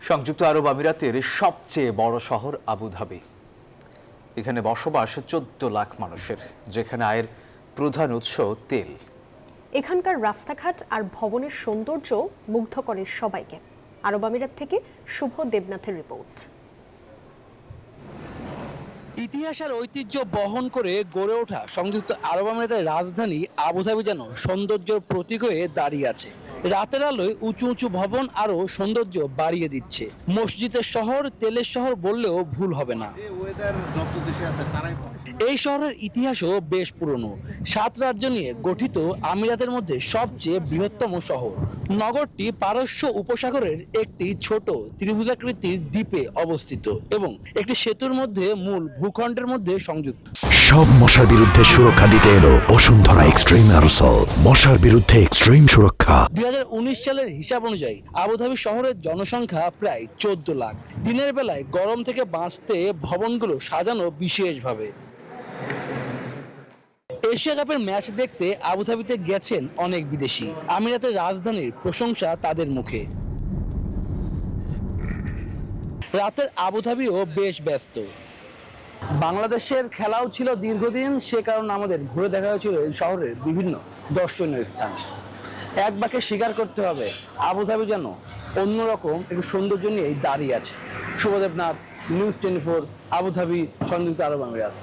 সংযুক্ত আরব আমিরাতের সবচেয়ে বড় শহর আবুধাবি। এখানে বসবাস 14 লাখ মানুষের, যেখানে আয়ের প্রধান উৎস তেল। এখানকার রাস্তাঘাট আর ভবনের সৌন্দর্য মুগ্ধ করে সবাইকে। আরব আমিরাত থেকে শুভ দেবনাথের রিপোর্ট। ইতিহাস আর ঐতিহ্য বহন করে গড়ে ওঠা সংযুক্ত আরব আমিরাতের রাজধানী আবুধাবি যেন সৌন্দর্যের প্রতীক হয়ে দাঁড়িয়ে আছে। রাতের আলোয় উঁচু উঁচু ভবন আরো সৌন্দর্য বাড়িয়ে দিচ্ছে। মসজিদের শহর, তেলের শহর বললেও ভুল হবে না। এই শহরের ইতিহাসও বেশ পুরনো। 7 রাজ্য নিয়ে গঠিত আমিরাতের মধ্যে সবচেয়ে বৃহত্তম শহর। নগরটি পারস্য উপসাগরের একটি ছোট ত্রিভুজাকৃতির দ্বীপে অবস্থিত এবং একটি সেতুর মধ্যে মূল ভূখণ্ডের মধ্যে সংযুক্ত। সব মশার বিরুদ্ধে সুরক্ষা দিতে এলো বসুন্ধরা এক্সট্রিম অ্যারোসল, মশার বিরুদ্ধে এক্সট্রিম সুরক্ষা। 2019 সালের হিসাব অনুযায়ী আবুধাবি শহরের জনসংখ্যা প্রায় 14 লাখ। দিনের বেলায় গরম থেকে বাঁচতে ভবনগুলো সাজানো বিশেষভাবে। এশিয়া কাপের ম্যাচ দেখতে আবুধাবিতে গেছেন অনেক বিদেশি। আমিরাতের রাজধানীর প্রশংসা তাদের মুখে। রাতের আবুধাবিও বেশ ব্যস্ত। বাংলাদেশের খেলাও ছিল দীর্ঘদিন, সে কারণে আমাদের ঘুরে দেখা হয়েছিল এই শহরের বিভিন্ন দর্শনীয় স্থান। এক বাক্যে স্বীকার করতে হবে, আবুধাবি যেন অন্যরকম একটু সৌন্দর্য নিয়েই দাঁড়িয়ে আছে। শুভ দেবনাথ, নিউজ 24, আবুধাবি, সংযুক্ত আরব আমিরাত।